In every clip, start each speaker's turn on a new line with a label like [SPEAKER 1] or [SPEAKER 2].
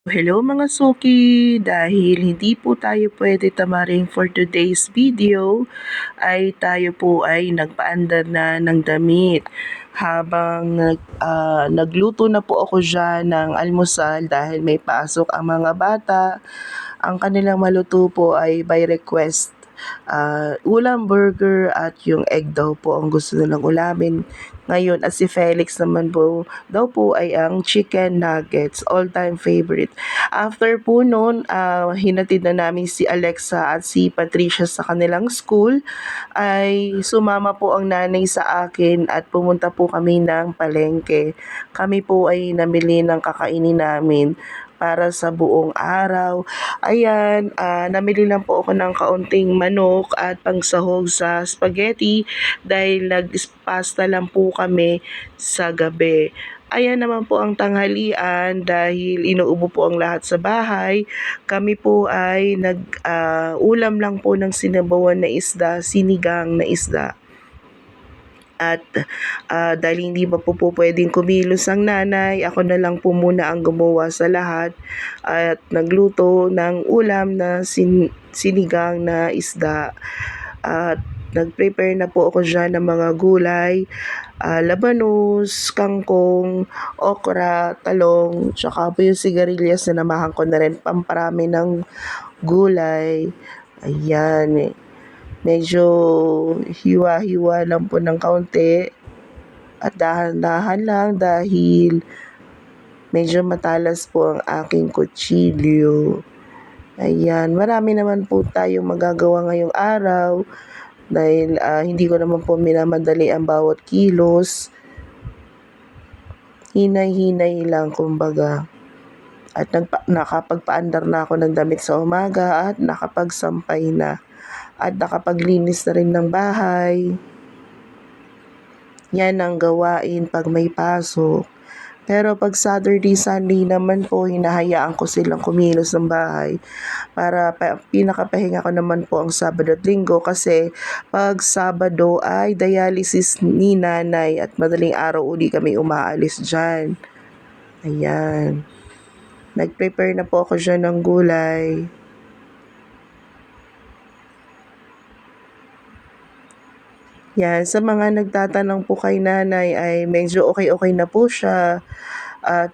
[SPEAKER 1] Hello mga suki! Dahil hindi po tayo pwede tamarin for today's video, ay tayo po ay nagpaandar na ng damit. Habang nagluto na po ako dyan ng almusal dahil may pasok ang mga bata, ang kanilang maluto po ay by request. Ulam, burger at yung egg daw po ang gusto nilang ulamin ngayon, at si Felix naman po daw po ay ang chicken nuggets, all-time favorite. After po noon, hinatid na namin si Alexa at si Patricia sa kanilang school, ay sumama po ang nanay sa akin at pumunta po kami ng palengke. Kami po ay namili ng kakainin namin para sa buong araw. Ayan, namili lang po ako ng kaunting manok at pangsahog sa spaghetti dahil nag-pasta lang po kami sa gabi. Ayan naman po ang tanghalian dahil inuubo po ang lahat sa bahay. Kami po ay ulam lang po ng sinabawan na isda, sinigang na isda. At dahil hindi pa po pwedeng kumilos ang nanay, ako na lang po muna ang gumawa sa lahat at nagluto ng ulam na sinigang na isda. At nag-prepare na po ako dyan ng mga gulay, labanos, kangkong, okra, talong, tsaka po yung sigarilyas na namahan ko na rin pamparami ng gulay. Ayan, medyo hiwa-hiwa lang po ng kaunti at dahan-dahan lang dahil medyo matalas po ang aking kutsilyo. Ayan, marami naman po tayong magagawa ngayong araw dahil hindi ko naman po minamadali ang bawat kilos. Hinay-hinay lang kumbaga. At nakapagpaandar na ako ng damit sa umaga at nakapagsampay na. At nakapaglinis na rin ng bahay. Yan ang gawain pag may pasok. Pero pag Saturday, Sunday naman po, hinahayaan ko silang kumilos ng bahay para pinakapahinga ko naman po ang Sabado at Linggo kasi pag Sabado ay dialysis ni nanay at madaling araw uli kami umaalis dyan. Ayan. Nag-prepare na po ako dyan ng gulay. Yan, sa mga nagtatanong po kay nanay ay medyo okay na po siya at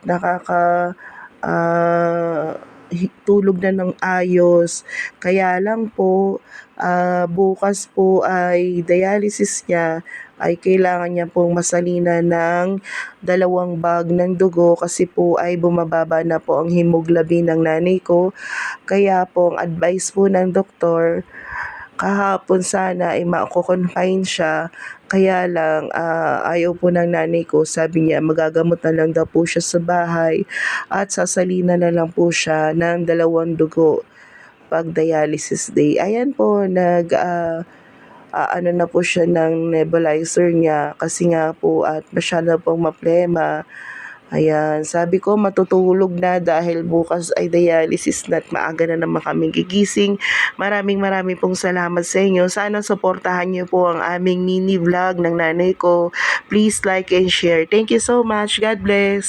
[SPEAKER 1] tulog na ng ayos. Kaya lang po, bukas po ay dialysis niya, ay kailangan niya pong masalina ng 2 bag ng dugo kasi po ay bumababa na po ang hemoglobin ng nanay ko. Kaya po ang advice po ng doktor, kahapon sana ay mako-confine siya, kaya lang ayaw po ng nanay ko, sabi niya magagamot na lang daw po siya sa bahay at sasalina na lang po siya ng 2 dugo pag dialysis day. Ayan po, ano na po siya ng nebulizer niya kasi nga po at masyado pong maplema. Ayan, sabi ko matutulog na dahil bukas ay dialysis na at maaga na naman kami gigising. Maraming pong salamat sa inyo. Sana suportahan niyo po ang aming mini vlog ng nanay ko. Please like and share. Thank you so much. God bless.